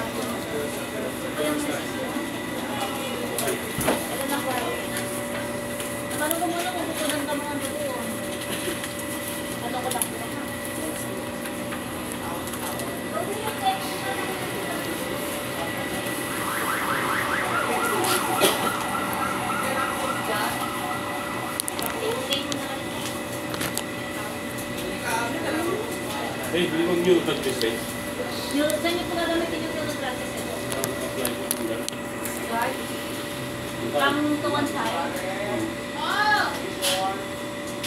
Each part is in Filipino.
Ito yung nasisira. Ito na po. Tanong ko muna kung kukunan ka mga doon. Tanong ko lang po. Hey, bili mong new touch this day. Saan niyo po gagamitin yung field practice ito? Apply ko kung gano'n. From to one side.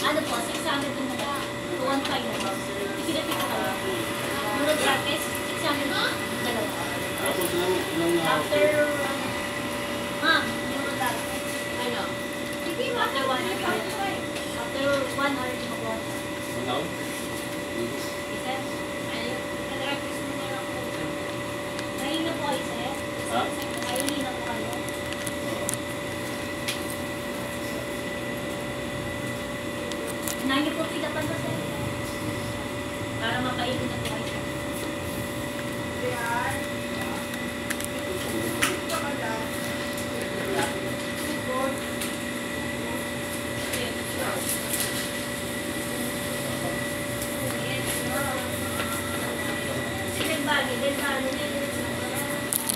Ano po, 600 din nila. To one side na po. Ikinapit ko kayo. Field practice, 600 dalawa. Tapos nang After, field practice. Ano? After 1 hour. After 1 hour, mag-1. now? Nahina po kayo, sir? Ha? Nahina po kayo? Nahina po pilapan mo, sir? Para makaipin na po kayo, sir.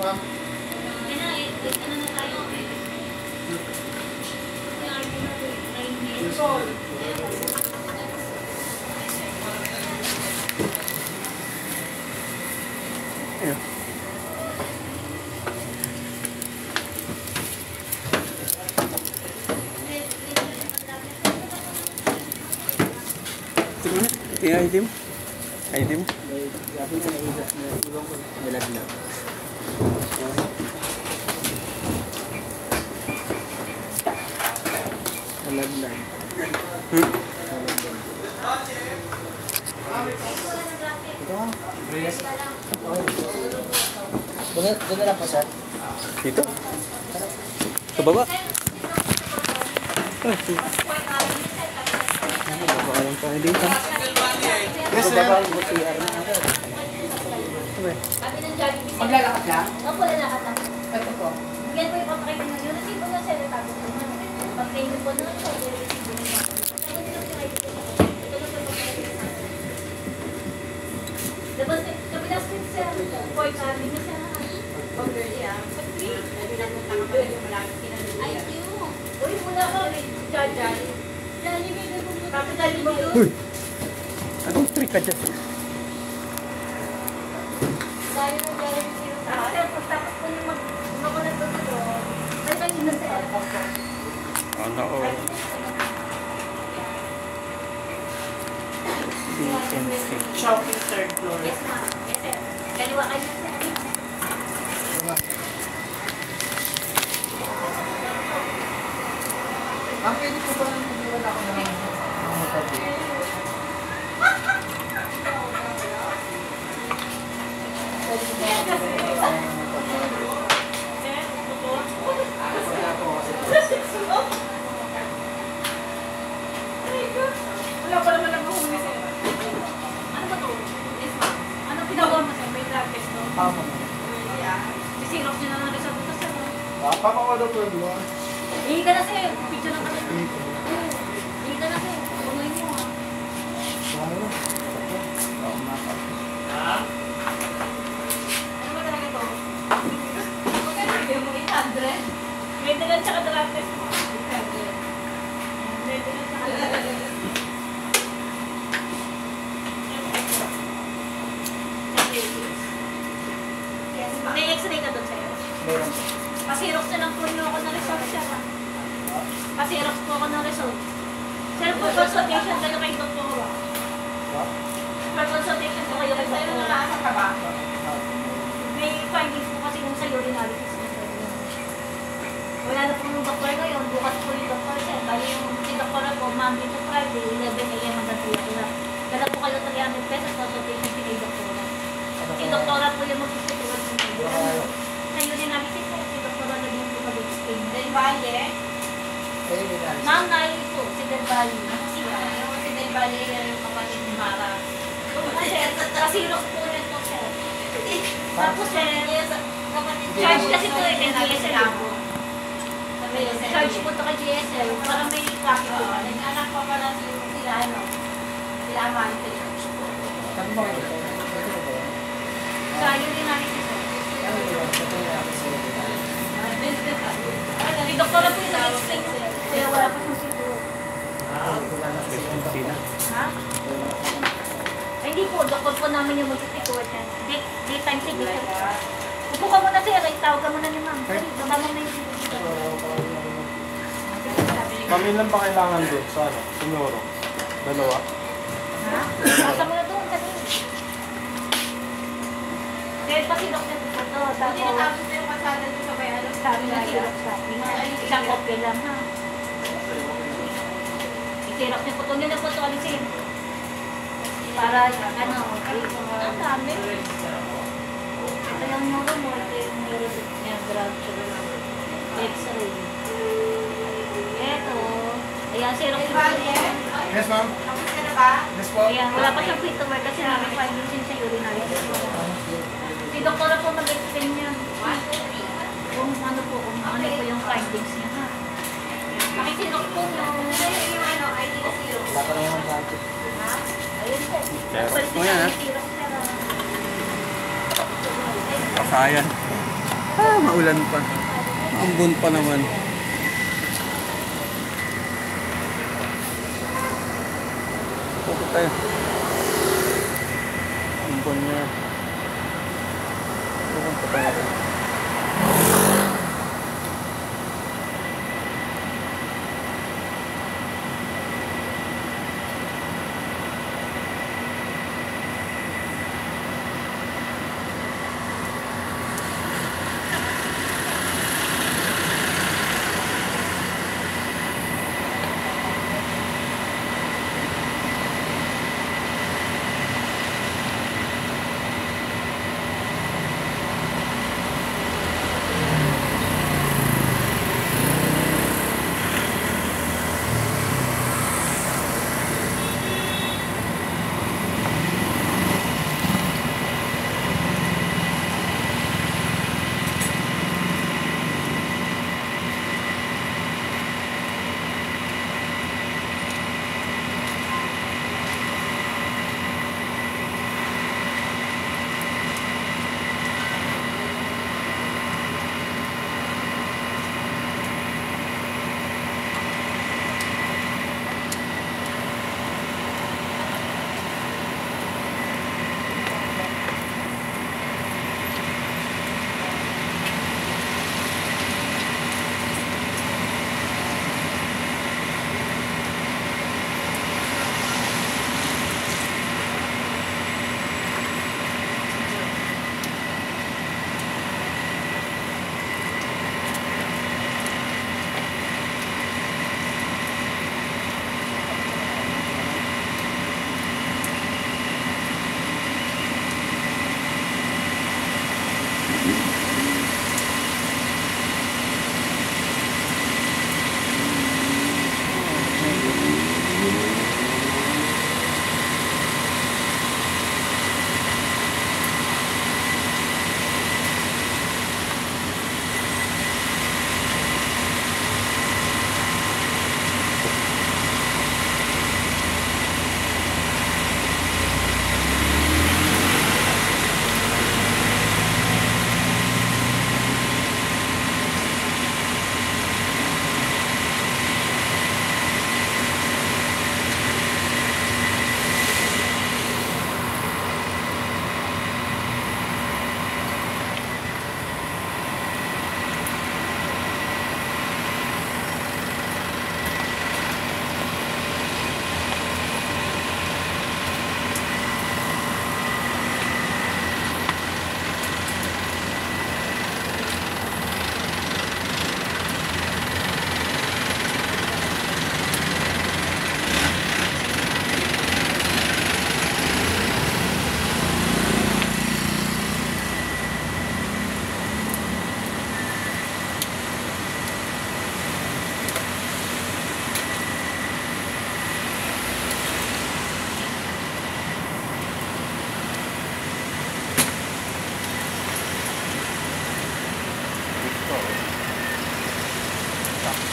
Ma'am. Ano na tayo? Ayan. Tingnan, ito yung item. Item. Sabi na naiwas na iwan ko nalaglag. Nalaglag. Ito nga. Reyes. Doon na lang po, sir. Dito. Sa baba. Baba tayo dito. Yes, sir. Baba yung CR na ako. Maglalakad lang? Opo, lalakad lang. Ito po. Yan po yung papakita nyo. Yung resibo na sir, tago po na. Pag-payment po na, so yung resibo na. Dapat, kapilas po sir, for kami na siya. Ay, yun. Uy, muna ko. Jajali. Jali, may gano'n. Tapos jali mo yun. Uy! Anong trick ka dyan? Dahil mo jali mo sino sa akin. Tapos po yung mag-unakunan po dito. May kayo na sir. Ano o? DNC. Shopping third floor. Yes, ma'am. Yes, sir. Kaliwa kayo na sir. Ma'am, pwede po ba nang mag-iwala ako na lang mga tabi? Wala pa naman ang mahuli sir. Ano ba to? Yes, ma'am. Ano pinagawa mo sir? May drug test no? Papa mo. Sisirok nyo na ng result ito sir. Papa ko daw po yun. Hihi ka na sir. Picture lang kami. Hihi ka na sir. Tungoy mo ha. Ano ba talaga to? Magkano bigyan mo? 800? May dalan tsaka drug test mo. 800. May dalan tsaka drug test. May x-ray ka doon sa'yo? Meron. Pasirox na lang po niyo ako ng result, sir. Pasirox po ako ng result. Sir, po consultation kayo kay doktora. For consultation po kayo kay doktora. May findings po kasi nung sa urine analysis na sir. Wala na po yung doktor ngayon. Bukas po yung doktor, sir. Bali yung si doktora po, Monday to Friday, 11 a.m. hanggang 3 o'clock. Dala po kayo 300 pesos consultation fee kay doktora. Si doktora po yung magsusuturan po ng sa urine analysis po, si doktora na din po mag-explain. Del Valle? Ma'am, nahin po, si Del Valle. Si Del Valle yan yung kapatid ni Mara. Kasi rock po yan po, sir. Tapos, sir, Charge kasi to eh, kay GSL. Charge mo to kay GSL, para may copy ko. Nag-anak pa pala sila, ano, sila amante. Saan ba kayo? Sa urine analysis. Si doktora po yung nag-explain sa'yo. Kaya wala pa siyang siguro. Sina. Ha? Ay, hindi po. Doktor po namin yung mag-situat yan. Daytime signature. Upo ka muna sir. Ay, tawag ka muna ni ma'am. Sorry, baba mo na yung signature. Kami lang ba kailangan doon sa ano? Siguro. Dalawa. Ha? Basta mo na doon. Kanina. Kaya pa si doktor po ito. Hindi natapos na yung kasada nyo sa may ano. Sabi na xerox copy. Isang kopya lang ha. I-xerox niyo po ito. Yun na po ito alisin. Para ano. Ang dami. Ito yung neuro mo. Ito yung neuro niya. X-ray. Ito. Ayan, xerox niyo po ito. Yes, ma'am. Tapos ka na ba? Yes po. Ayan, wala pa siyang fit to work kasi namin findings yun sa urine analysis. Si doktora po mag-explain niya. Kung ano po yung findings niya ha. Pakisinok po yung Yung ano, ID na zero. Wala ka naman budget. ayun po. Xerox mo yan, ha? Xerox na lang. Kasayan. Ah, maulan pa. Ambon pa naman. Pupunta tayo. Ambon na. Pupunta tayo.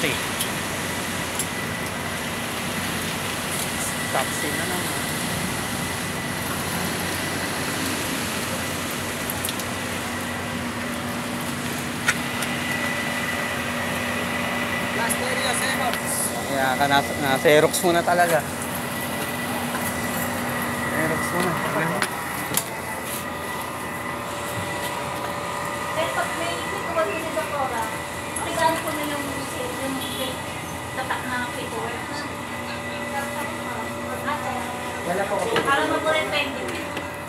taxi. Taxi na naman. Last area, Xerox. Kaya ka na Xerox muna talaga. Xerox muna. Pero pag may pituwal ko si Doktora, makigaan ko na yung tatak na paperwork na. Kailan po ako? Para mag-repending.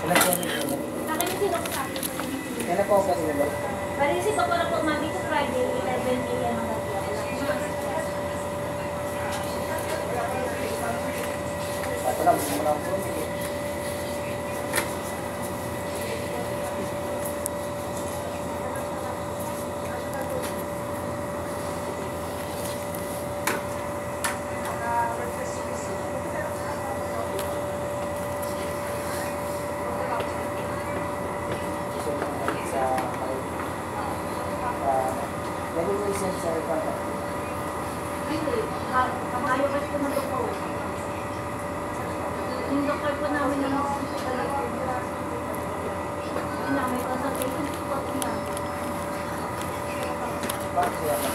Kailan po ako? Sabi niyo si Doktora. Kailan po ako kasi ba? Bali si Doktora po, Monday to Friday, 11 a.m. ang gabi. Ito lang, gusto mo lang po. Lagi mo yung sa contact. Hindi. Ayaw kasi po ng doktor. Yung doktor po namin na yun na, may consultation po po na. Bakit siya ba?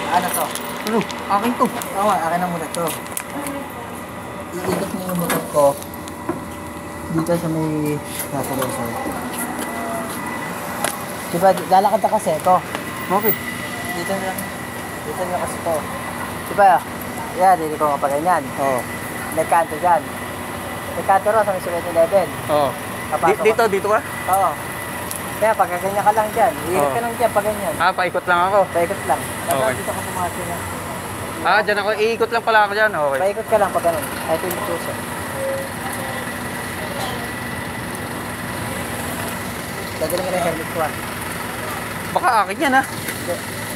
Ano to? Ano? Akin to. Oo, akin na muna to. Iikot mo yung motor ko dito sa may nakulong sa'yo. Diba, lalakad ka kasi ito. Bakit? Dito na kasi to. Diba, yan, hindi ko kapag ganyan. Oo. May kanto dyan. May kanto ro sa may 7-Eleven. Oo. Kapasok Dito, dito ka? Oo. Kaya pag ganyan ka lang dyan, iikot ka lang dyan pag ganyan. Ah, paikot lang ako. Paikot lang. Tapos Okay. dito ka pumasok na. Ah, dyan ako. Iikot lang pala ako dyan. Okay. Paikot ka lang pag ganun. Ay, ito yung puso. Dadalhin ka na yung helmet ko ah. Baka akin yan, ha?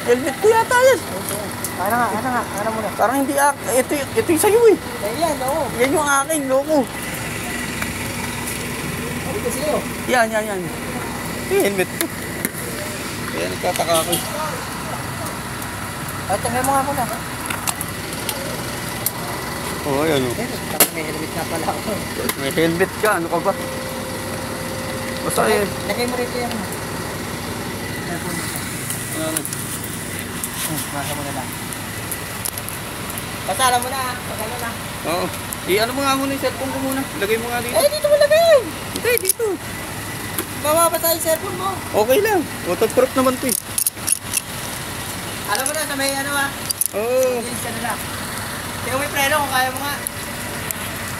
Helmet ko yata yan. Ano muna? Parang hindi akin. Ito yung sa'yo, eh. Ayan, oo. Yan yung akin, loko. Ano kasi yun? Yan. Yung helmet ko. Kaya nagtataka ako. Ay, tangay mo nga muna. Oo, yan, oh. May helmet na pala ako. May helmet ka. Ano ka ba? Basta eh. Lagay mo rito yan. Ano? Masa mo na lang. Basta alam mo na ah. Pag ano na. Oo. Ano mo nga muna yung cellphone ko muna. Lagay mo nga dito. Eh, dito mo lagay! Hindi, dito. Mababasa yung cellphone mo. Okay lang. Waterproof naman to, eh. Alam mo na sa may ano ah. Oo. Bilis ka na lang. Tingnan mo yung preno kung kaya mo nga.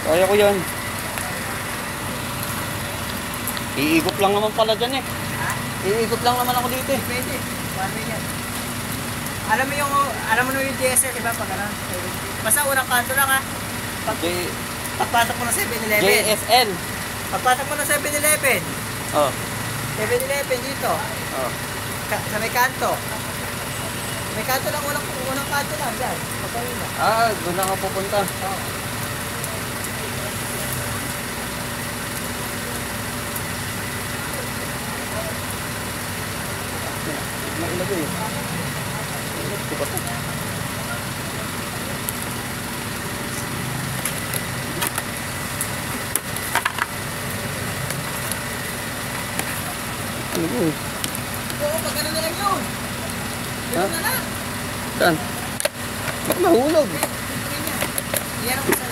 Kaya ko yan. Iikot lang naman pala dyan, eh. Ha? Iikot lang naman ako dito, eh. Pwede. One way yan. Alam mo yung DSL, di ba? Pag ano. Basta unang kanto lang ha. Pagpasok mo ng 7-Eleven. JSL. Pagpasok mo ng 7-Eleven. Oh. 7-Eleven dito. Oh. Sa may kanto. May kanto lang, unang kanto lang. Dyan. Pagpawin mo. Ah, doon lang ako pupunta. Oo. Nailagay, eh. Ito pa to. Ano ko, eh? Oo, pag ano na lang yun. Ha? Yun na lang. Saan? Baka mahulog. Yan ang isa.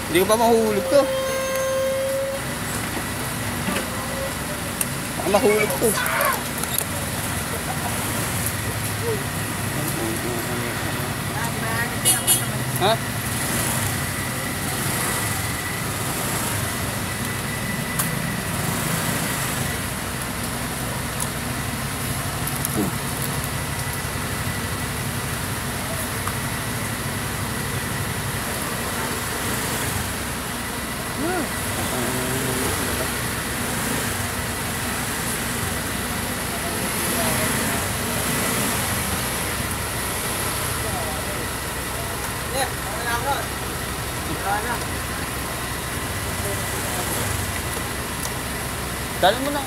Hindi ko pa mahuhulog to. Baka mahulog to. Ha? Yeah, ano na ako? Ano? Dali mo na.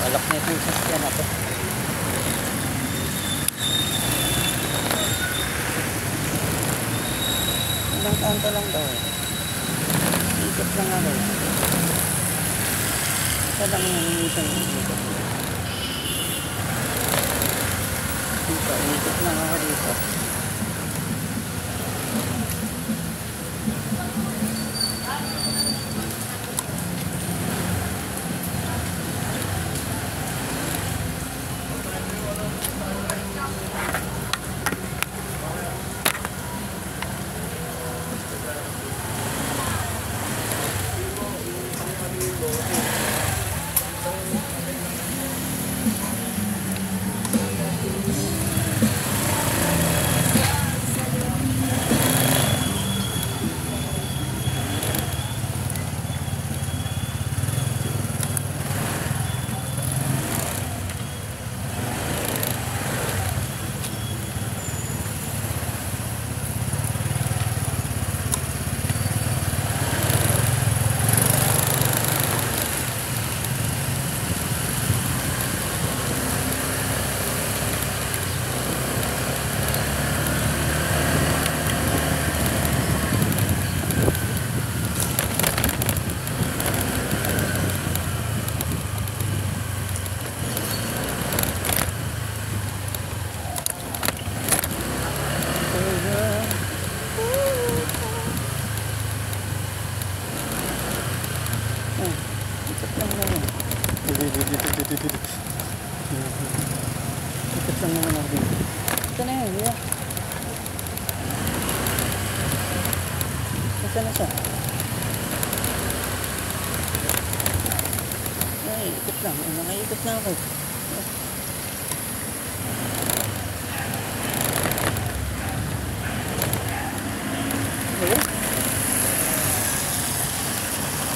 Alak na ito yung sasakyan ako. Ilang kanto lang daw. Ikot lang ako. Isa lang yung isang ikot. Dito, ikot lang ako dito. Ikot lang naman ako dito. Ito na yun, yeah. Ito na siya. Ay, ikot lang. Nakaikot na ako.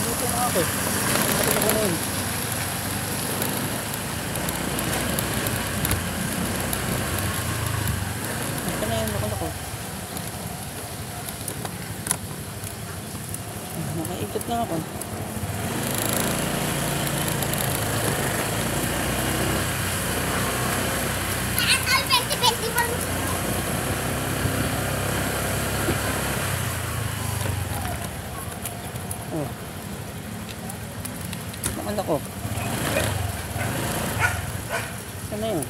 Dito na ako. Ikot na ako. Oh. Nakala ko. Saan na yun?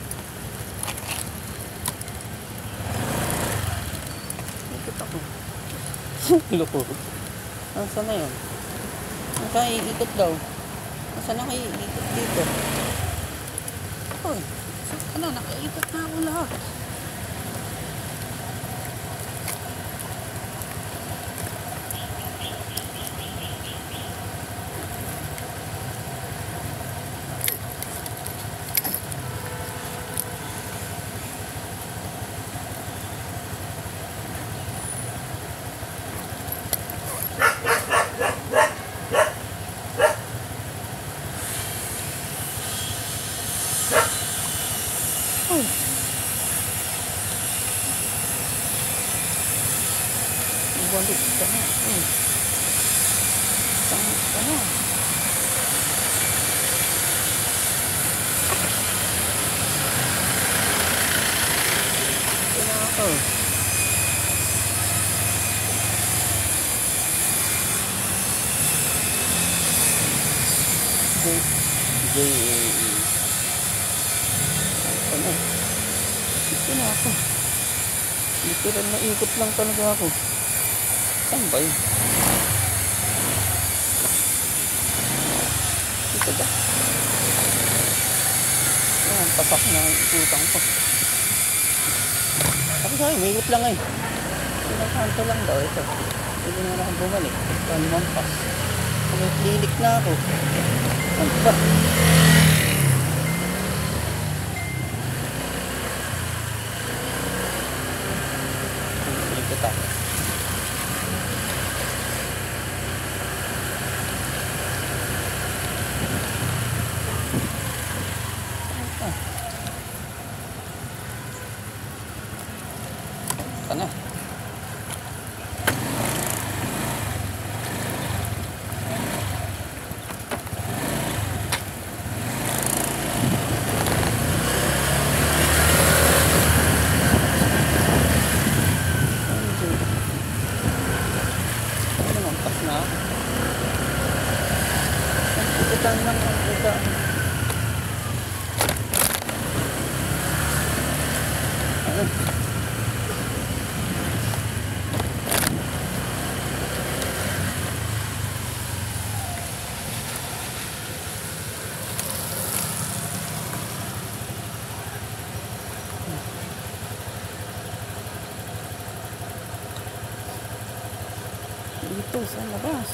Ikot ako. Loko. Saan na yun? Saan iikot daw? Saan na kayo iikot dito? Hoy, saan na? Nakaikot na ako lahat. Ay. Balik ka na. Tangit ka na. Ito na ako. J-A-E. Ano? Ito na ako. Literal na ikot lang talaga ako. Saan ba yun? Ito ba? Ayan, pasak na ang ikutang ko. Ako sa'yo, may ikot lang eh. Pinakanto lang daw ito. Pwede na akong bumalik. Ito, lumampas. Lilik na ako. Saan ba? Ikot ako. Sana. Namampas na. Ikutan lang ang kita. Dito sa labas.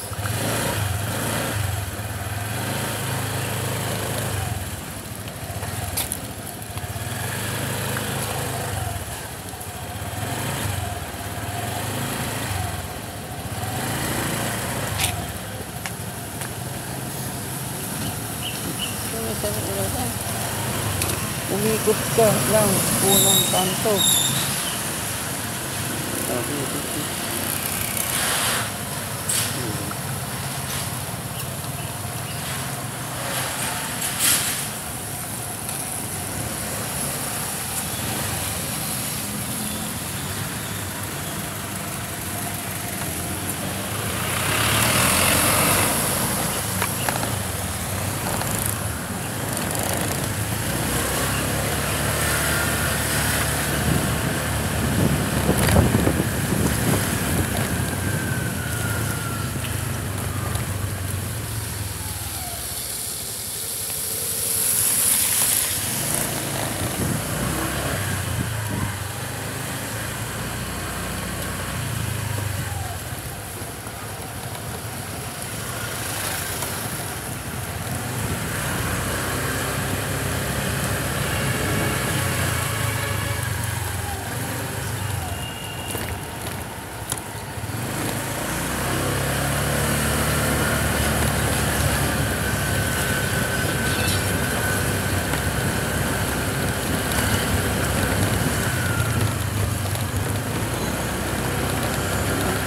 Umikot ka lang unang kanto.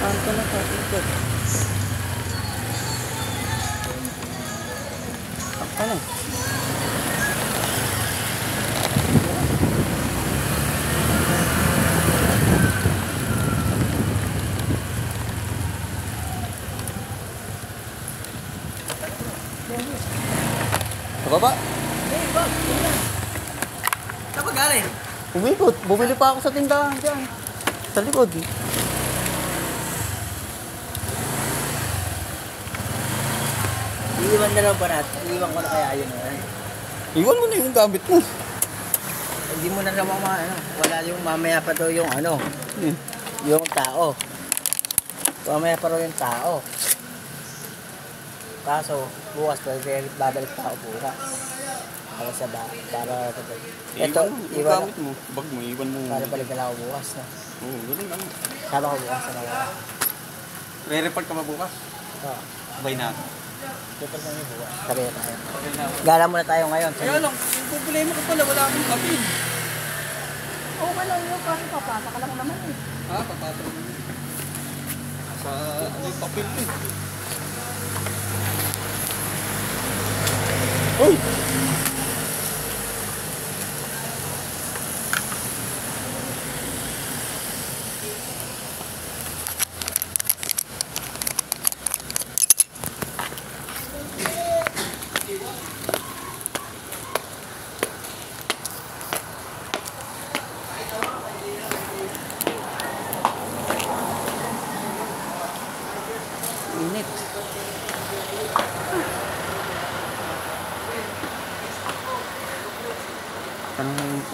Kanto na ka, ikot. Ano? Sa baba? Saan ba galing? Umikot. Bumili pa ako sa tindahan dyan. Sa likod. Iiwan na lang ba natin? Iiwan ko na kaya yun. Iwan mo na yung gamit mo. Hindi mo na naman wala yung mamaya pa daw yung yung tao. Mamaya pa daw yung tao. Kaso, bukas babalik pa ako bukas. Para sa para ito, iwan gamit mo. Bag mo, iwan mo. Para balik na ako bukas. No? Oo, ganun lang. Sama ko bukas sa mga. Re-report ka ba bukas? Oo. Sabay na. Report kami bukas. Sabi na tayo. Gala muna tayo ngayon. Kaya lang, yung problema ko pala, wala akong kapin. Okay lang yun, kasi papasa ka lang naman eh. Ha? Papatro mo. Sa yung papel ko. Uy! Init.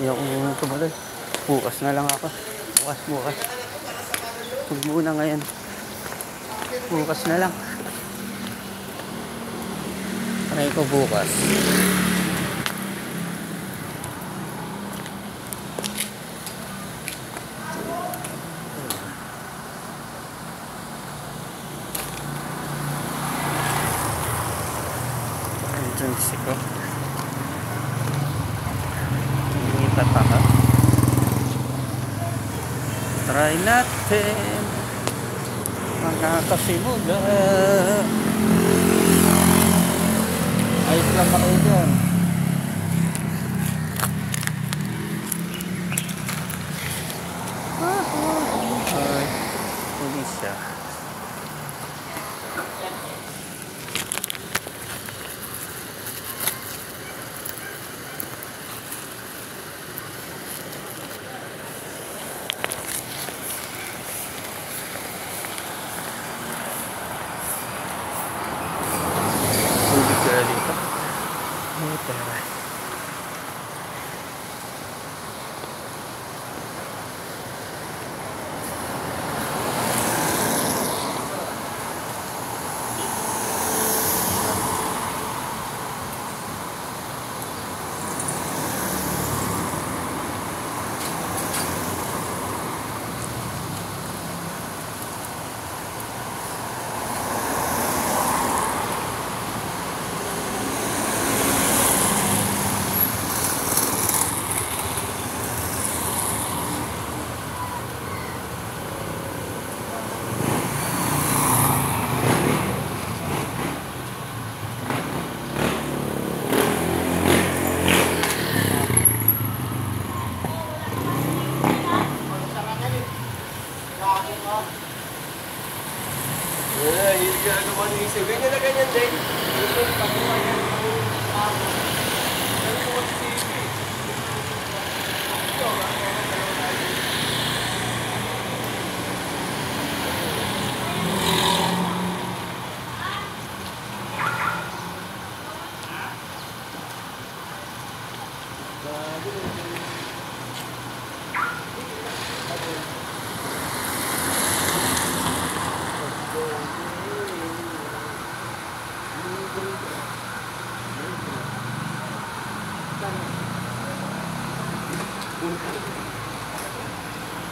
Yung tumuloy. Bukas na lang ako. Bukas. Huwag muna ngayon. Bukas na lang. Try ko bukas. Entrance ko. Lipat ako. Try natin makakasimula. Ayos lang ba kayo dyan? Ay, pulis siya. Tubig kaya dito. Ay, pera. Ganyan na ganyan din.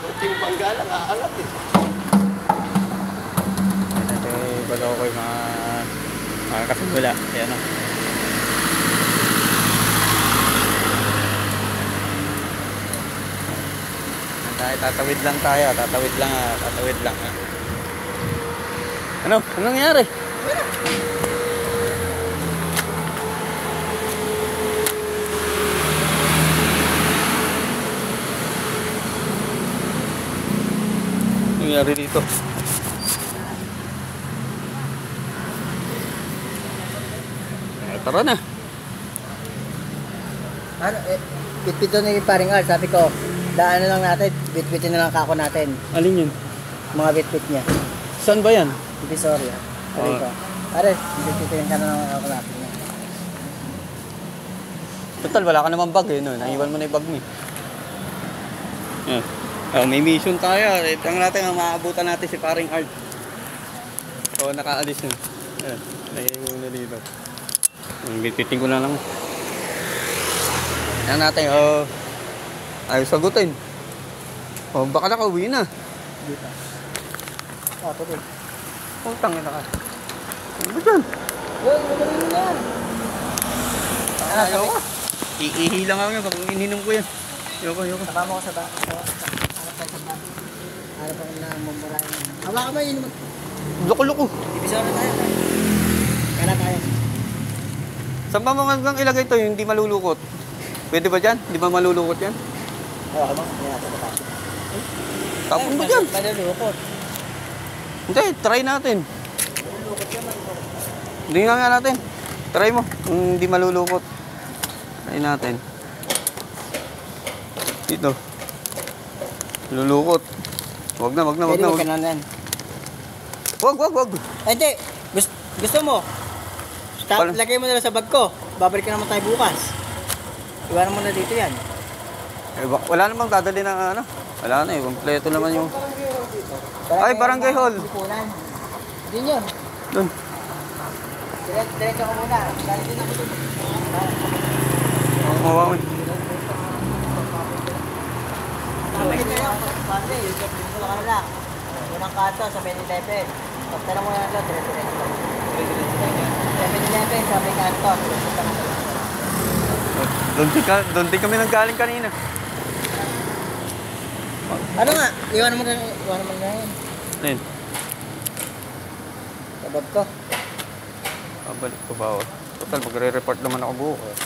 Kunting panggalang, aangat eh. Ito bago ko yung mga kasimula. Ayan o. Tatawid lang tayo. Tatawid lang. Ano? Anong nangyari? nangyari dito. Tara na. Ano, bitbit ni paring Al, sabi ko, daanan lang natin, bitbitin na lang kako natin. Alin yun? Mga bitbit niya. Saan ba yan? Divisoria. Sabi ko, pare, bitbitin ka na lang kako natin. Total, wala ka naman bag eh. No? Naiwan mo na yung bag mo eh. May mission tayo. Ito ang natin ang maabutan natin si paring Art. O, nakaalis na. Ayan, naiwan na dito. Bitbitin ko na lang. Yan natin, ayaw sagutin. Baka nakauwi na. Dito. Tuloy. Tangin na ka. Ano ba dyan? Uy, magaling mo yan. Ayaw ka. Iihi lang ako yan, bakit ininom ko yan. Ayoko. Sama mo ko sa ba? Harap ako na mumurahin. Hawa ka ba yun? Loko-loko. Divisoria tayo. Kaya tayo. Saan ba mga hanggang ilagay ito yung hindi malulukot? Pwede ba dyan? Hindi ba malulukot yan? Hawa ka ba? Hindi natin ito. Tapon mo dyan. Malulukot. Hindi, try natin. Hindi nga natin. Try mo. Kung hindi malulukot. Try natin. Dito. Lulukot. Wag na. Pwede mo kananan. Wag. Ay, hindi. Gusto mo? Lagay mo na lang sa bag ko. Babalik ka naman tayo bukas. Iwanan mo na dito yan. Wala namang dadali na ano. Wala na eh. Kompleto naman yung... Ay, barangay hall. Din yun. Doon. Diretso ko muna. Dali din ako dun. Mawawin. Sabi na yan. Pati, dito ka na lang. Unang kanto sa 7-Eleven. Pagtala mo na lang. Diretso. 7-Eleven, sabi kanto. Doon din kami nanggaling kanina. Ano nga? Iwanan mo na yan. Ayun. Sa bag ko. Babalik ko ba ako? Total, magre-report naman ako bukas.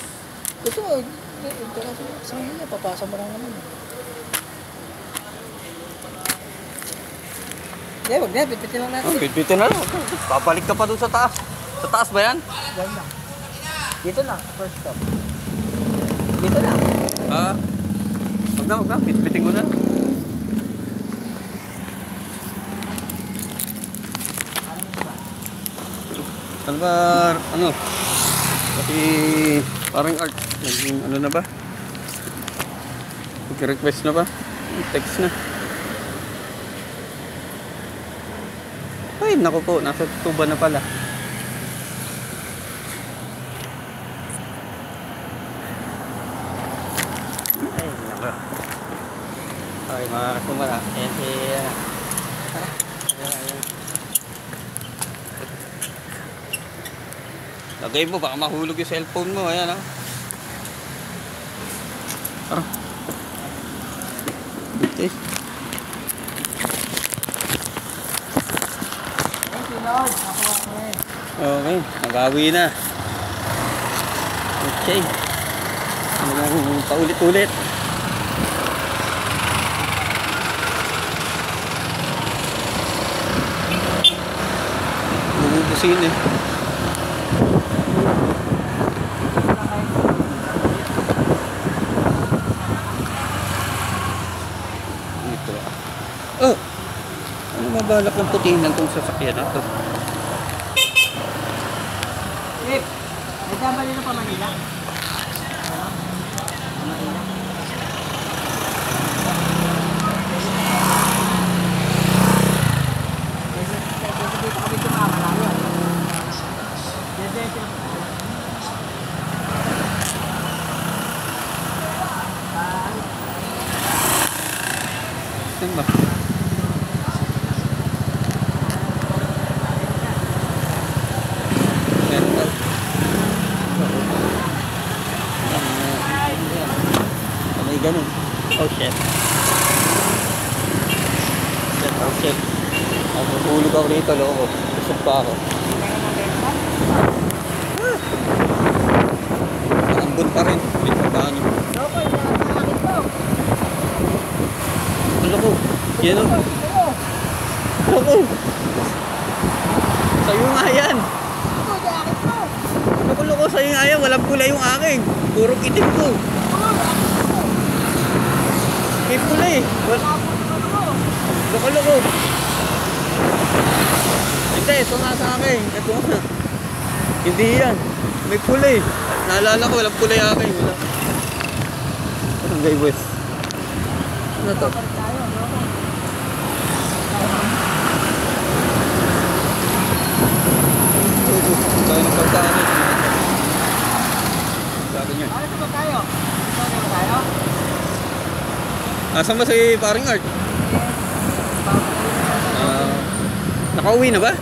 Gusto mo, sa kanya, papasa mo lang naman. Hindi, wag na, bitbitin lang natin. Bitbitin na lang. Babalik ka pa doon sa taas. Sa taas ba yan? Diyan lang. Dito lang, first stop. Dito lang. Wag na. Bitbitin ko na. Ano ba? Ano? Pati parang art. Ano na ba? Mag-request na ba? Text na. Ay, naku po. Nasa tuba na pala. Ay, naku. Ay, mga kasumara. Ayan si... Ayan. Lagay mo, baka mahulog yung cellphone mo. Ayan, ah. Okay. Thank you, Lord. Okay, nagawi na. Okay. Paulit-ulit. Bumubusin eh. Oh! Ano mabalak ng putinan tong sasakyan na ito? Chip, nagkamali na pa Manila? Saan ba? May ganun. Oh shit. Oh shit. Mahulog ako rito, loko. Busog pa ako. Ambon pa rin. May pagkano. Ano ko? Yan o. Loko. Sa'yo nga yan. Ito, jacket mo. Loko, sa'yo nga yan. Walang pula yung akin. Puro itim ko. May pula eh. Loko. Hindi, ito nga sa akin. Ito nga. Hindi yan. May pula eh. Naalala ko, walang pula yung akin. Wala. Barangay West. Ano to? Tayo ng pagkaan eh. Sabi niya. Ano ba tayo? Ano ba tayo? Asan ba si paring Art? Nakauwi na ba?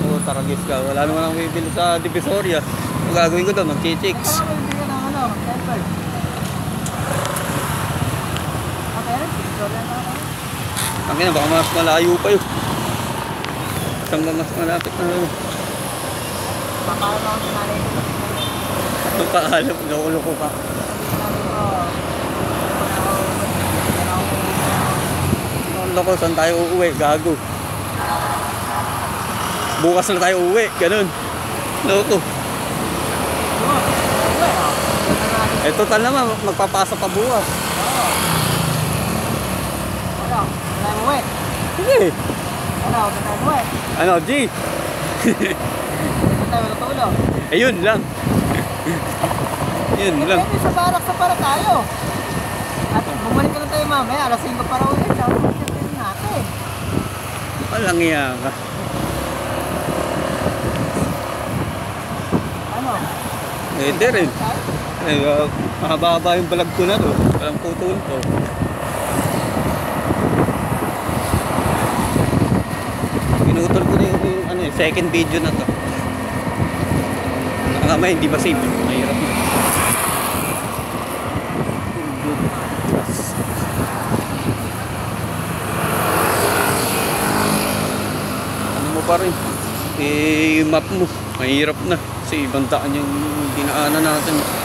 Oo, taragis ka. Wala naman akong bibili sa Divisoria. Ang gagawin ko doon, mag-chicks. Saan ako bibigyan ng ano? Temple. Okay, Victoria na ako. Ang ina, baka mas malayo pa yun. Saan ba mas malapit na yun? Papaalam ako sa nanay ko. Ito paalam, nakuloko ka. Loko, saan tayo uuwi? Gago. Bukas na tayo uuwi, ganun. Loko. Eh, total naman, magpapasa pa bukas. Ano? Saan mo eh? Sige. Ano? Saan mo eh? Ano, G? Saan tayo matutulog? Ayun lang. Yun lang. Pwede sa barak tayo. At bumalik ka na tayo mamaya. Alas 5 para ulit. Sabi mo siya natin. Walang iya ka. Ano? Pwede rin. Eh, mahaba-haba yung balag ko na to. Walang putol to. Pinutol ko na yung ano, second video na to. Nakamay, hindi ba save? Mahirap na. Ano mo pa rin? Eh, map mo. Mahirap na. Kasi ibang daan yung dinaanan natin.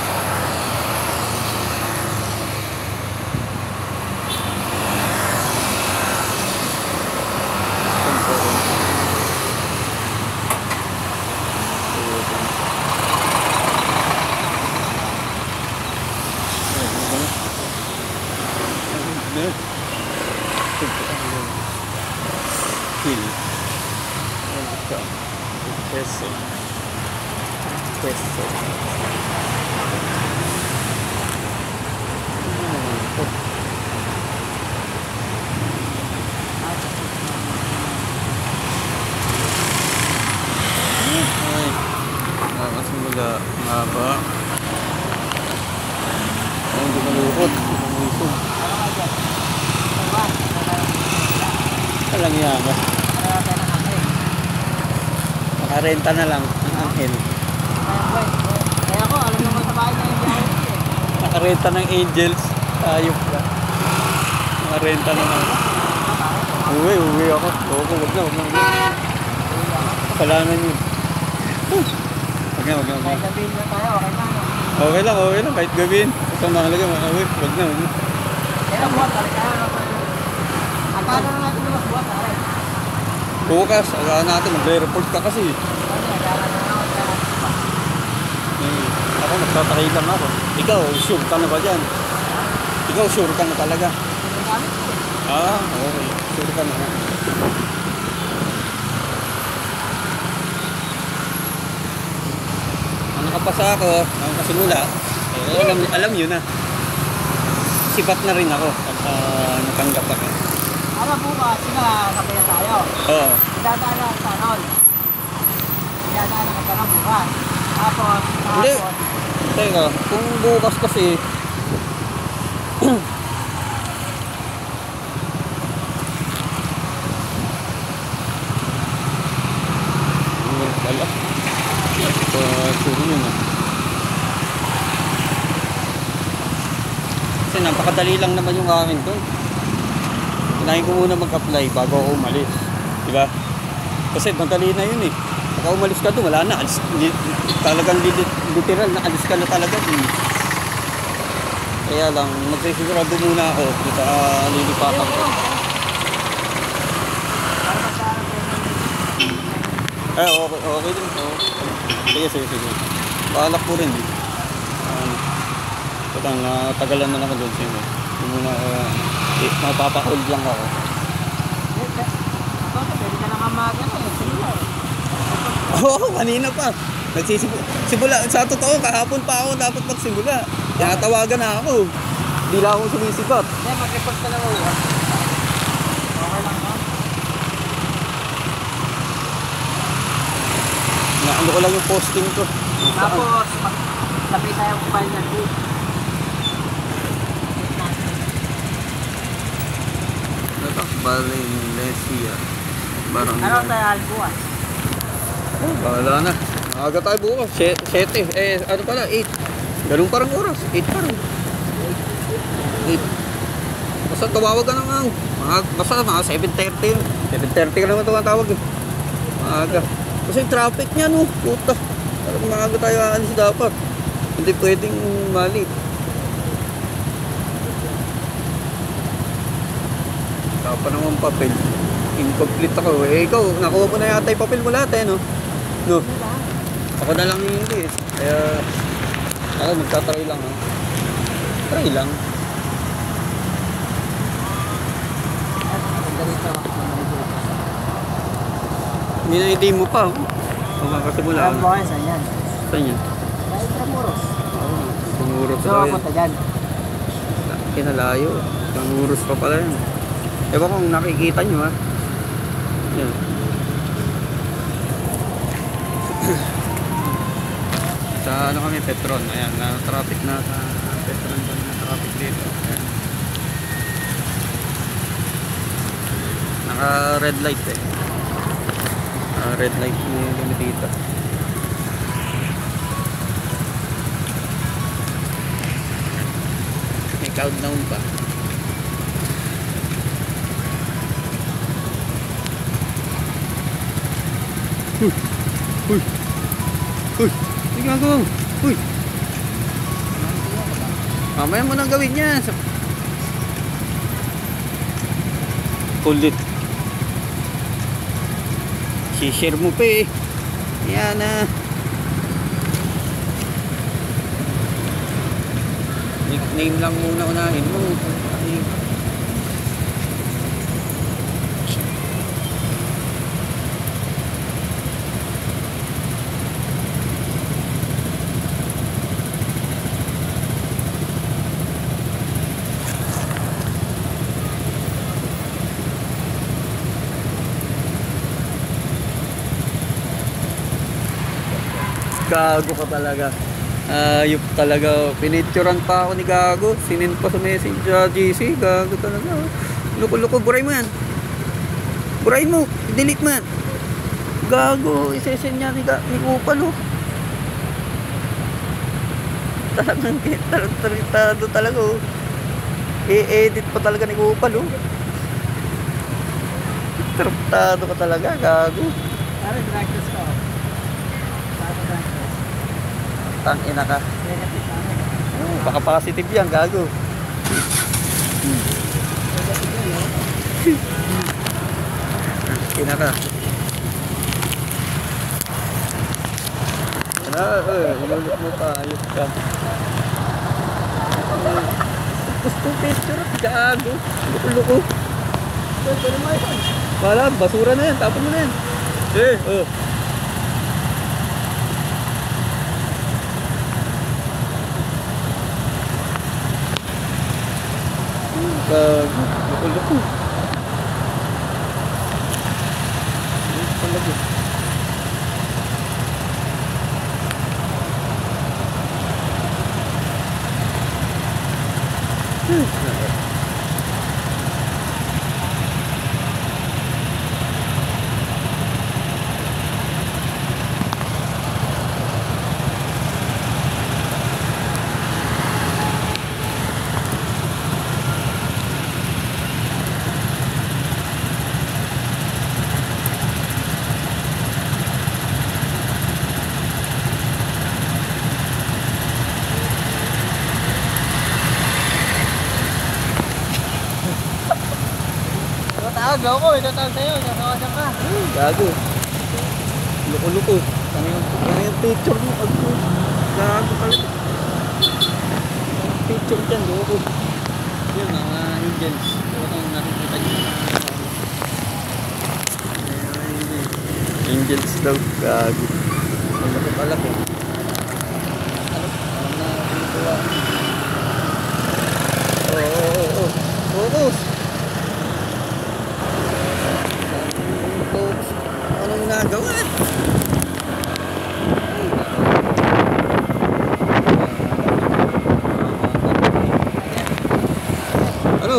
Nakasimula mahaba. Ay, hindi malukot. Lumusog. Walang yan ba? Nakarenta na lang ang angel. Kaya ako, alam naman sa bahay na yung biyahe eh. Nakarenta ng angels. Ayop ba? Nakarenta na lang. Uwi ako. Oo, wag na. Kasalanan yun. Wag na. Kahit sabihin na tayo, okay na. Okay lang. Kahit gawin. Basta mahalaga, wag na. Kaya buhat, talaga. Akala na natin na buhat, aray. Bukas, alaan natin. Mag-report ka kasi. Ako, nagtatakay lang ako. Ikaw, sure ka na ba dyan? Ikaw, sure ka na talaga. Okay. Sure ka na. Ang nakapasa ako, ang kasimula, alam yun na. Sipat na rin ako at natanggap ako. Ano bukas, sabayan tayo. Oo. Idadaan lang sa ron. Idadaan lang sa ron bukas. Tapos, Hindi. Teka, kung bukas kasi wala. Sure yun ah. Kasi napakadali lang naman yung akin doon. Kinahin ko muna mag-apply bago ako umalis. Diba? Kasi madali na yun eh. Pagka umalis ka doon, wala na. Talagang literal na alis ka na talaga. Kaya lang, magsisigurado muna ako dito lilipatan ko. Okay, okay din. Sige, sige, sige. Balak ko rin. Patang tagalan na ako doon sa inyo. Yung muna, mapapahold lang ako. Pwede ka na kamagano eh. Oo, kanina pa. Simula, sa totoo, kahapon pa ako dapat magsimula. Tinatawagan na ako. Hindi lang ako sumisipat. Hindi, mag-report ka lang ulit. Okay lang ba? Naano ko lang yung posting ko. Tapos, tabi tayo final book. Ito, Valencia. Barangay. Ano tayo albuas? Oh, bahala na. Maaga tayo bukas. 7. Ano pala? 8. Ganun parang oras. 8 parang. 8. Basta tumawag ka na nga. Basta mga 7:30 yun. 7:30 ka naman tumatawag. Maaga. Kasi traffic niya, no. Puta. Parang maaga tayo aalis dapat. Hindi pwedeng mali. Tapa naman papel. Incomplete ako. Ikaw, nakuha mo na yata yung papel mo lahat, no? No. Ako na lang hindi. Kaya, ako magtatry lang, ha? Try lang. Hindi na hindi mo pa, oh. Makakasimula Alam mo kayo, saan yan? Saan yan? Sa Intramuros. Oo. Tumuros So, pa ako yan. tagan. Kinalayo. Tumuros pa pala yan. Ewan kung nakikita nyo, ha? Yan. Sa ano kami, Petron. Ayan, na-traffic na sa Petron kami na traffic dito. Ayan. Naka-red light eh. Red light na yung dito. May countdown pa. Uy! Hindi gagawin! Uy! Mamaya mo nang gawin yan. Kulit. Si-share mo pa eh. Yan na. Nickname lang muna unahin mo. Gago ka talaga. Ayop talaga. Pinicturan pa ako ni Gago. Sinin pa sa message sa GC. Gago talaga. Luko-luko. Burahin mo yan. Burahin mo. Delete mo yan. Gago. Isesend niya ni Kupal. Talagang tarantado talaga. I-edit pa talaga ni Kupal. Tarantado ka talaga. Gago. Parang dragos ka. Tangina ka. Baka positive yan, gago. Tangina ka. Ilulot mo pa, ayos ka. Gusto picture, gago. Luko-luko. Wala, basura na yan, tapon mo na yan. Luko-luko. Talaga. Tatawag ako, itatawag sa'yo, natawagan ka. Gago. Loko-loko. Ano yung picture mo? Gago pala. Picture dyan, loko. Yun, mga angels. Ito kung nakikita nyo. Angels daw. Gago. Ang laki-palaki. Ano? Parang nakikita. Oo. Focus! Anong nagawa? Ano?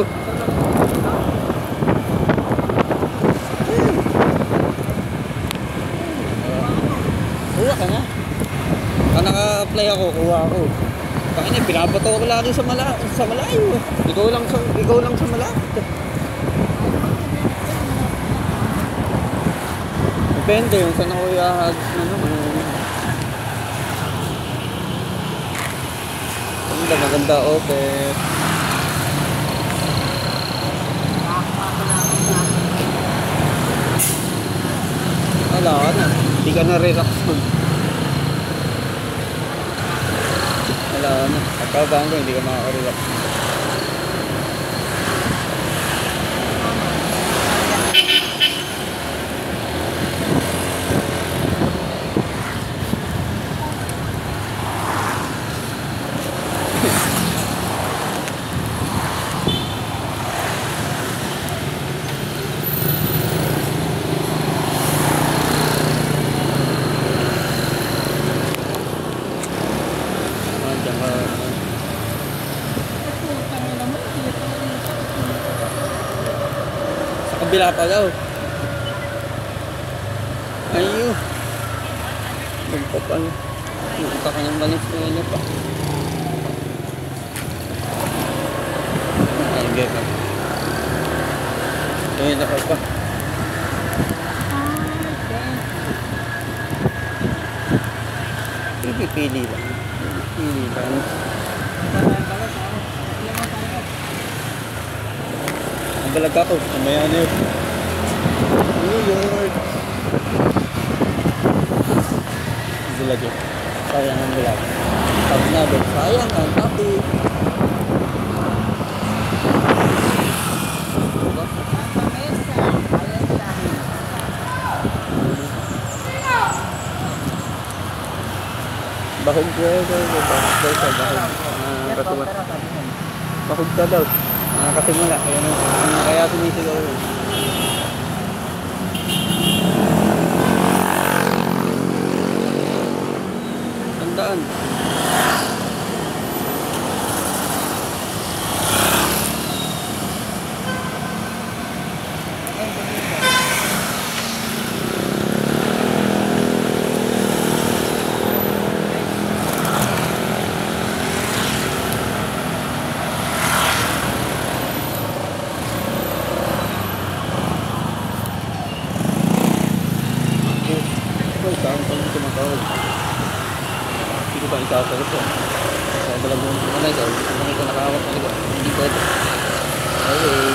Kuha ka na. Naka-apply ako, kuha ako. Pakina, binabato ko lagi sa malayo. Ikaw lang sa malapit. Depende yung saan ako ihahagis na naman. Maganda, okay. Wala ka na. Hindi ka na-relax nun. Wala ka na. Pagkabaan ko, hindi ka makaka-relax. Kabila pa daw. Ayun. Magpapan. Nakita ka ng balis na ano pa. Ay, hindi pa. Ayun, naka pa. Pili lang. Pili lang. Ang balag ako, mamaya na yun. New York. Balag yun. Sayang ang balag. Sabi na doon, sayang ang topic. Bakog ko bakog ka daw. Nakasimula. Kaya sumisigaw yun. Tandaan. Hindi ko ba isasagot ko? Sa balag mo naman ito. Hindi ko nakakawat na ito. Hindi ko ito. Okay.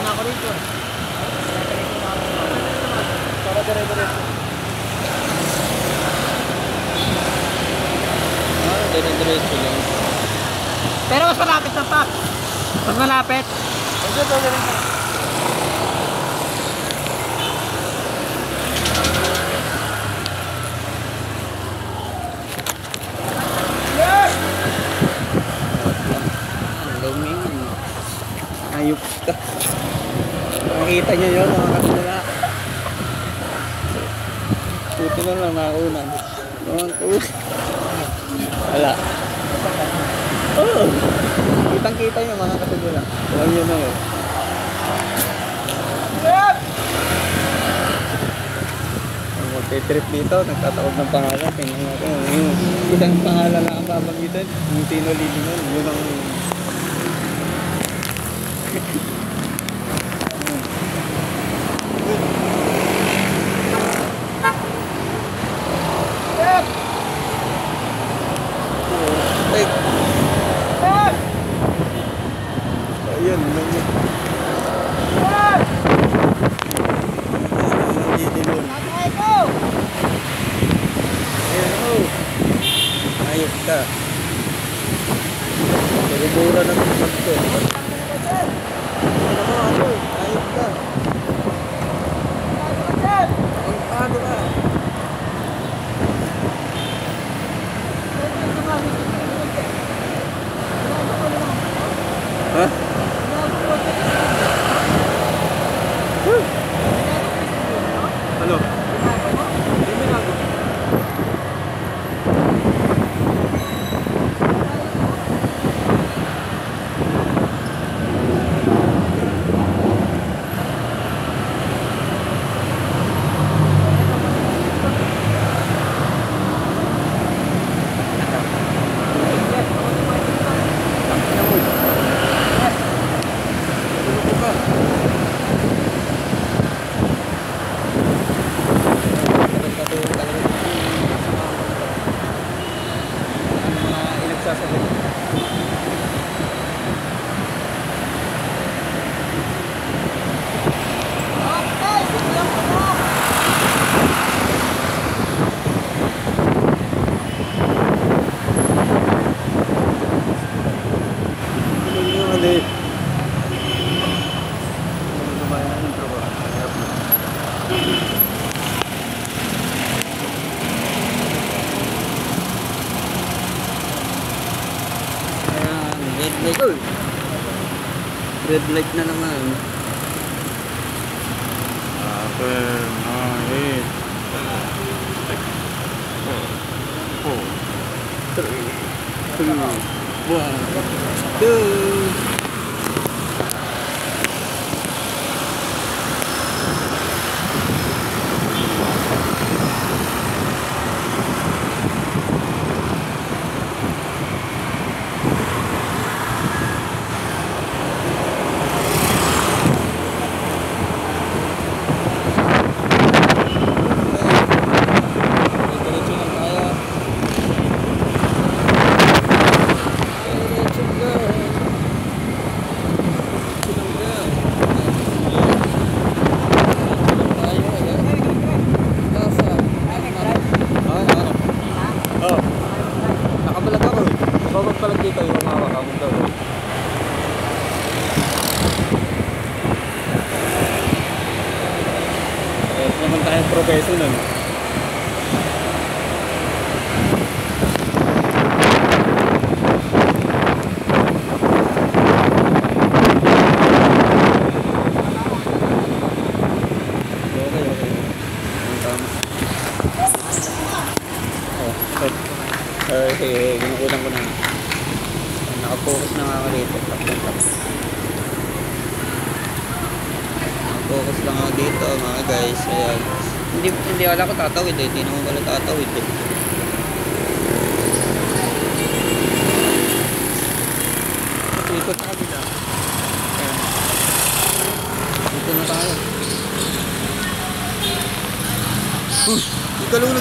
na ako rito. Para dire-diretso. Dire-diretso lang. Pero mas malapit na pa. Mas malapit. Ayup ka. Nakikita nyo yun mga kasula. Puti na lang nakaunan. Wala. Oh! Kitang-kita nyo mga kasula. Alam nyo na yun. Ang magte-trip dito, nagtataog ng pangalan. Tingnan natin. Isang pangalan na ang babagitan. Yung sino lilingon. Yun ang... light. Red light na naman. Apen, ahit. 4, 3, 2, 1, go! Naman tayong professional. Okay, ginukulang ko na. Nakapokus na nga ako dito. Focus lang ako dito mga guys. Ayan. Hindi wala ko tatawid eh. Hindi naman wala tatawid eh. Ikot na kami na. Ayan. Dito na tayo. Galong.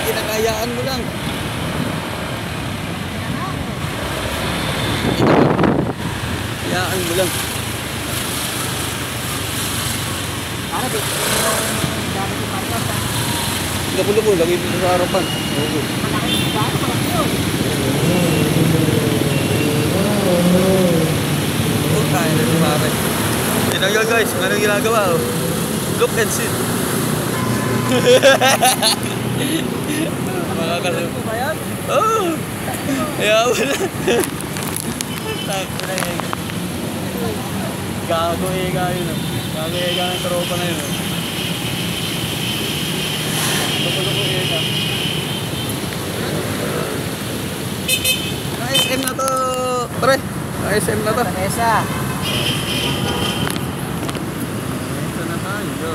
Kinakayaan mo lang. Hayaan mo lang. Gabulo ko, lagay dito sa harapan. Oo. Kaya na si Mare. Tignan nyo guys, anong ginagawa oh. Look and see. Makakalim. Oo. Hayaan mo lang. Gago ega yun. Gago ega ng tropa na yun. Loko ega. SM na to. Pre, SM na to. Esa na tayo.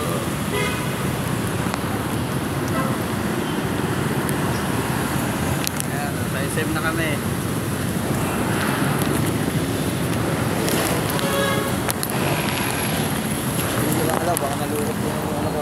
Ayan, sa SM na kami. Baka malukot yung ano ko.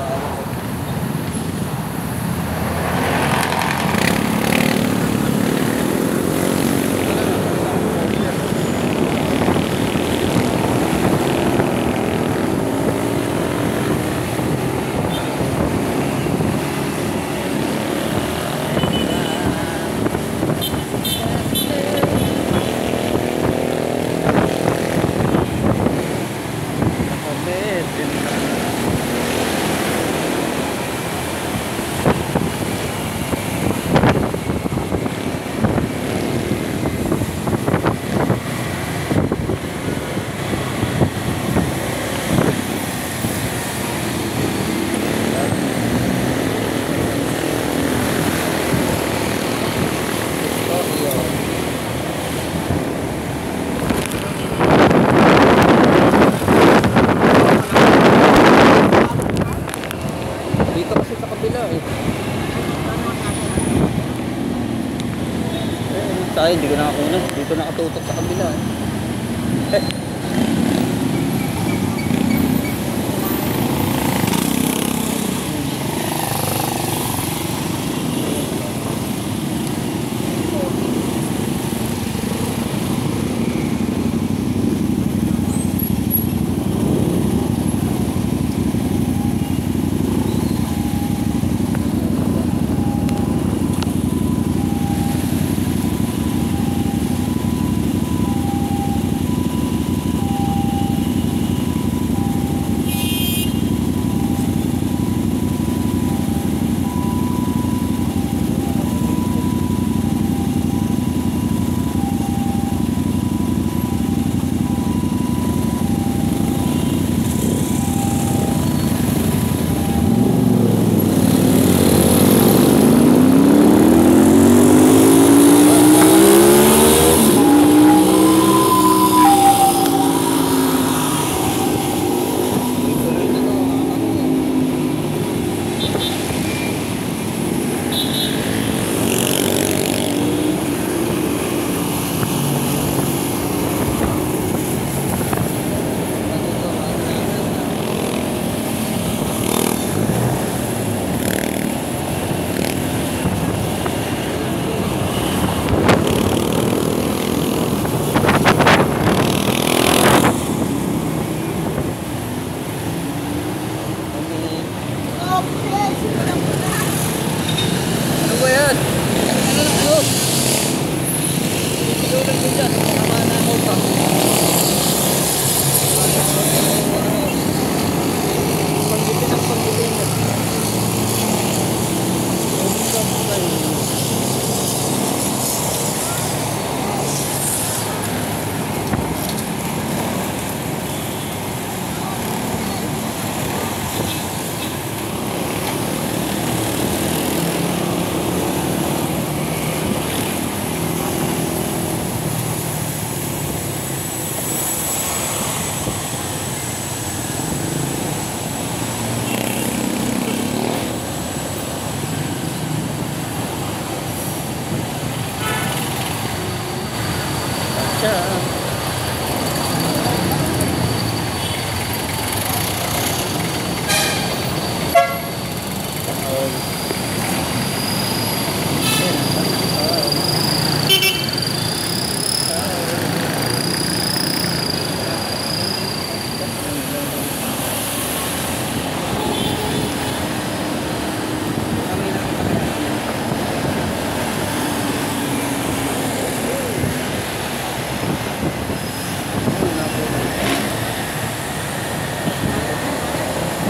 Tayo, hindi ko nakakunan. Dito nakatutok sa kabila.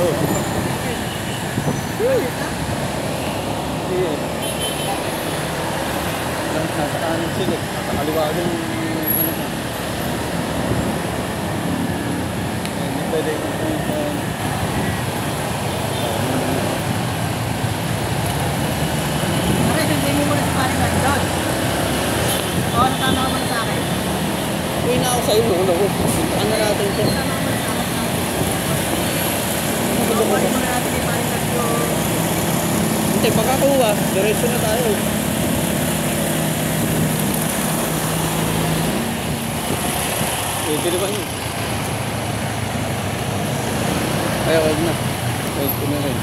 Oh. Sige. Nasa kanan sila. Nasa kaliwa yung ano ko. Hindi pwede Pare, hindi mo muna sa pare na doon. Oo, natama ka muna sa akin. uwi na ako sa iyo. Ano ko? Ano natin ito? Natama ka muna sa akin. Kukuha muna natin yung pare na doon. Hindi, pagkakuha. Diretso na tayo. Pwede ba yun? Ay, wag na. Wag ko na rin.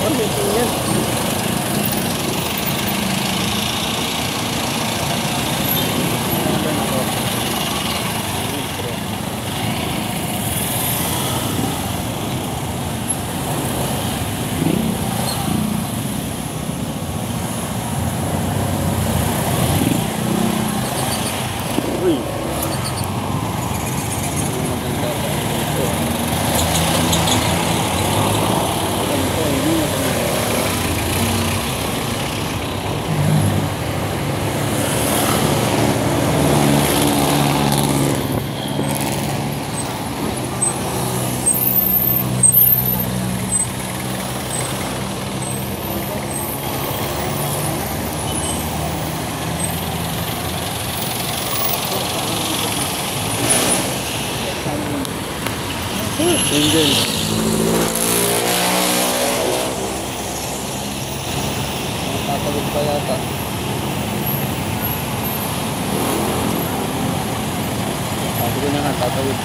Ano ito yan? Uy. Engine. Tatawid pa yata. Sabi ko na nga, tatawid.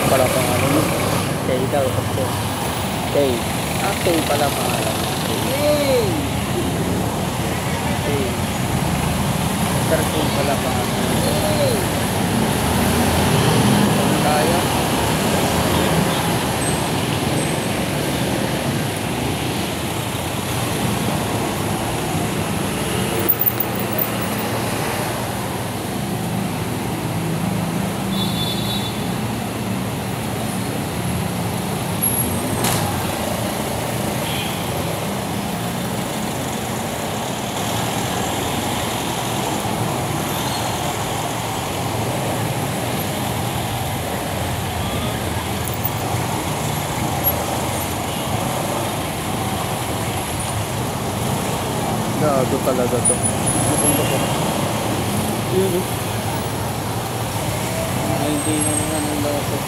Pala pangalan mo. Kay daw kasi. Kay. Kay pala pangalan. Kay. Kay. Sir Kay pala pangalan. Kay. Ano tayo? Gago talaga to. Napunta ko. Yun o. Ay, hindi na naman ang laso.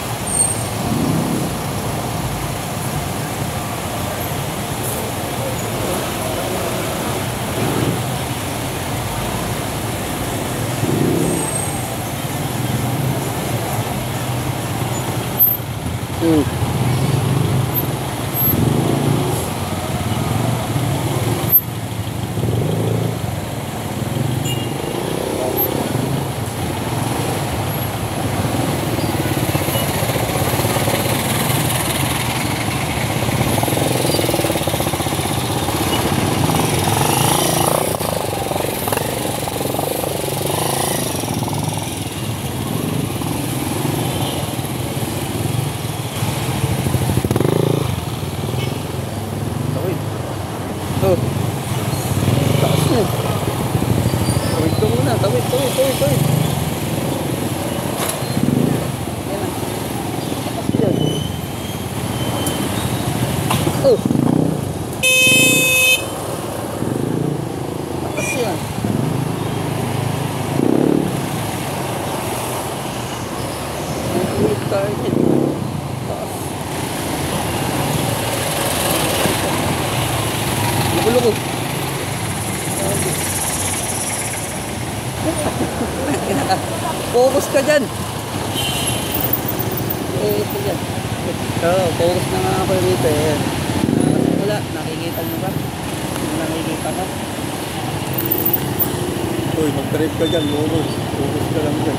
yan. Tawid ka muna. Tawid. Yan na. Takas dyan. Oh. Takas yan. Ang target. Takas. Loko-loko. Focus ka dyan. Focus na nga ako dito. Wala, nakikita nyo ba? Nakikita ka? Uy, mag-trip ka dyan, focus. Focus ka lang dyan.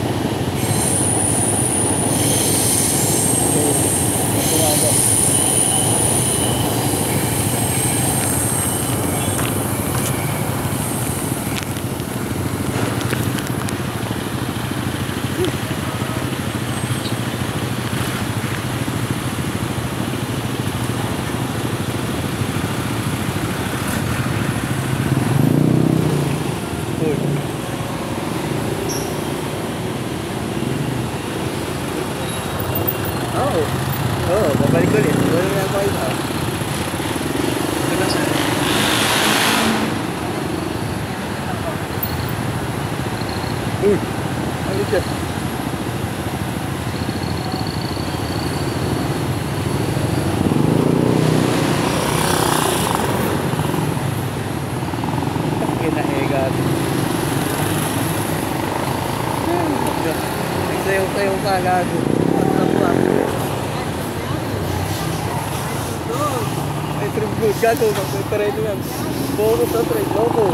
Magkumaga. Babalik ulit. Wala na ako ito. Uy! Ano siya? Kinahigat. Nagsayaw-sayaw ka, gago. Ay, trip good. Gago, magtataray na yan. Focus na trip. Loco.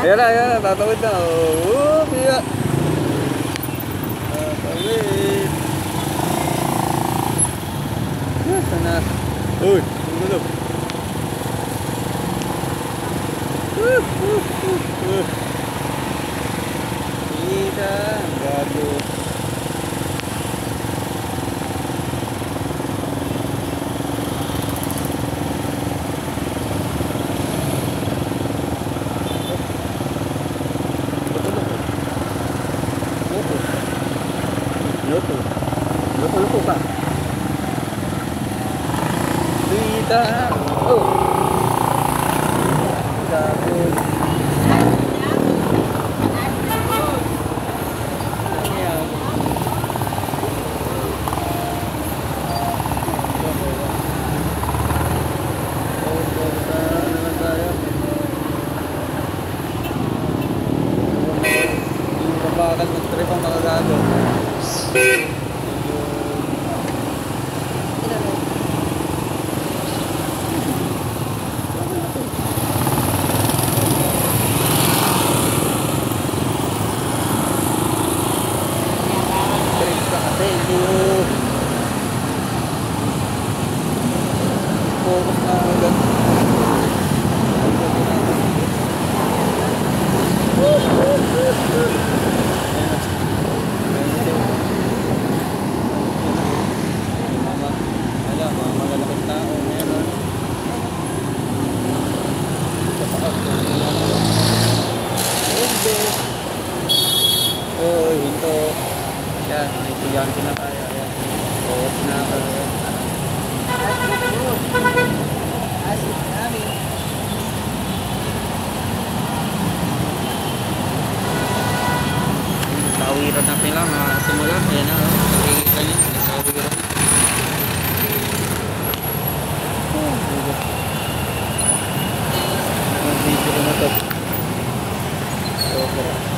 Ayan na. Tatawid na. Biya. Tatawid. Sana. Uy, gulo. Kita, gago. Loko pa. Kita. Oh. Gago. Bakal mag-trip ang mga gago. Trip ka kasi. Focus na agad. Oh, hinto. Yan, may estudyante na tayo. Yan. Focus na ako. Tawiran na pila, simula. Ayan na, nakikita niyo. Tawiran. Ang video na ito. Okay.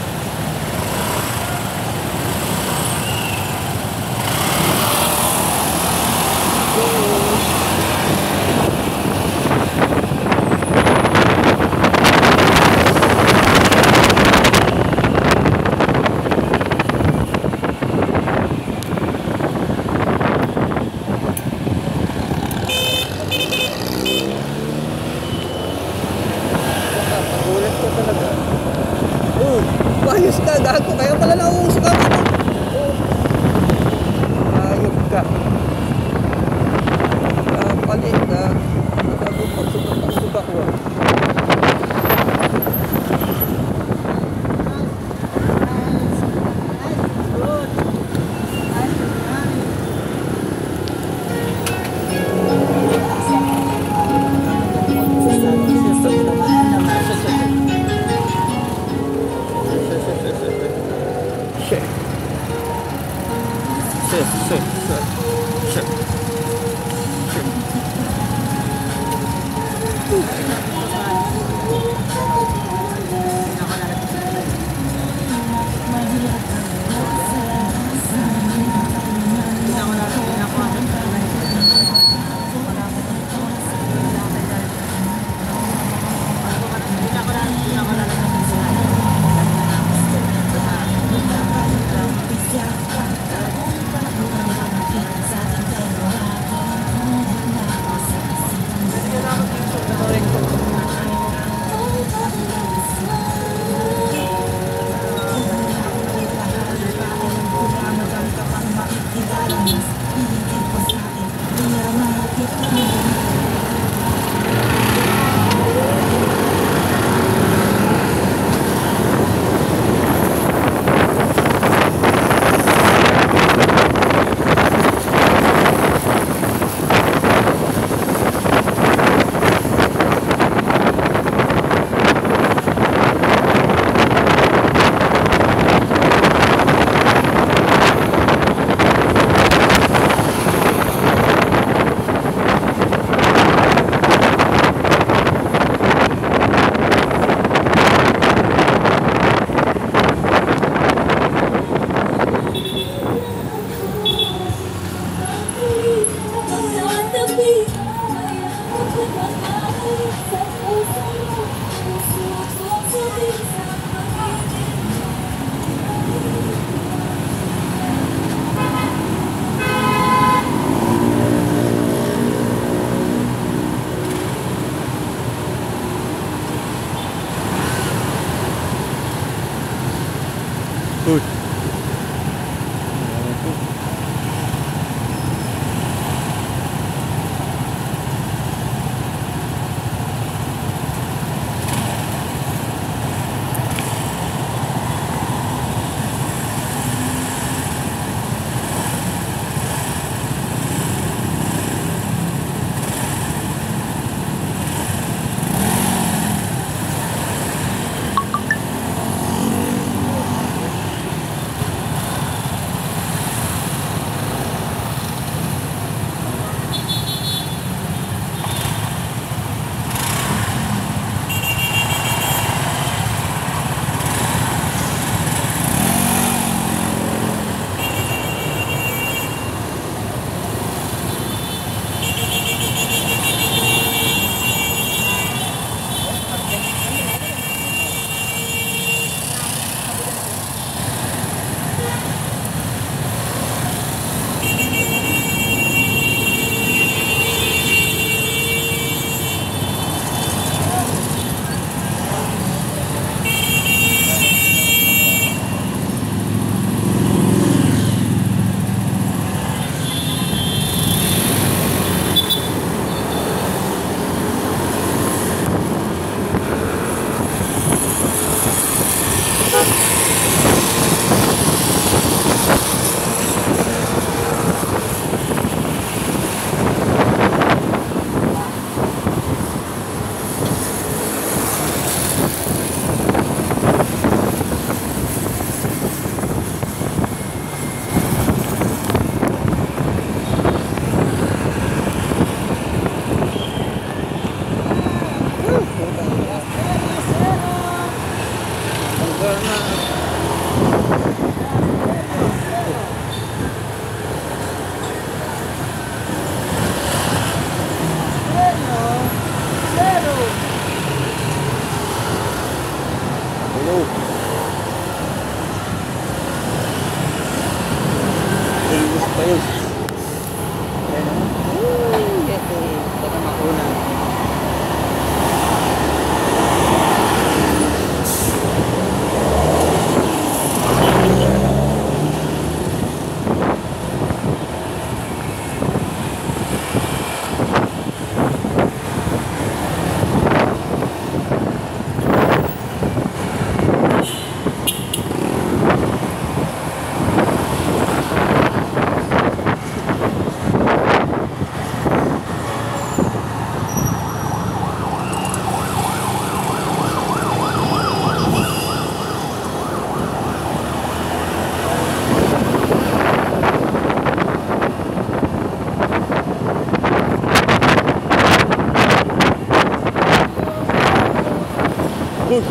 Uy,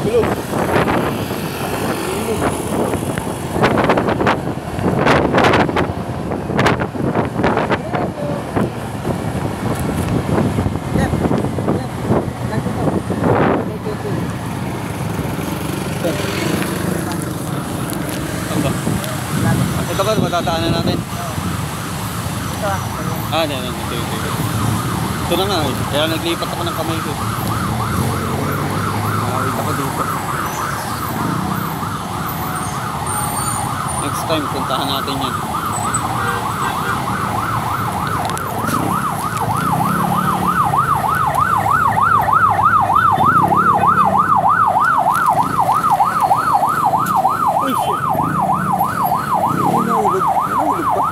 tulog. Ito ba, matataanan natin? Yan. Ito na nga eh. Kaya naglipat ako ng kamay ko. Nakawit ako dito. Next time, puntahan natin yan. Uy, shit. Nahulog pa.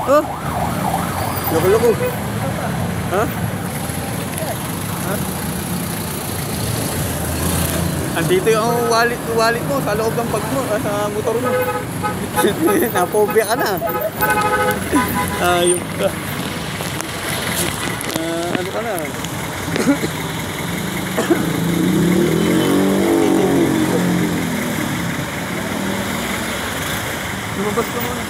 Huh? Loko-loko. Ha? Andito yung wallet mo sa loob ng bag mo, sa motor mo. Napobya ka na. Ayun ka. Ano ka na? Lumabas ka muna.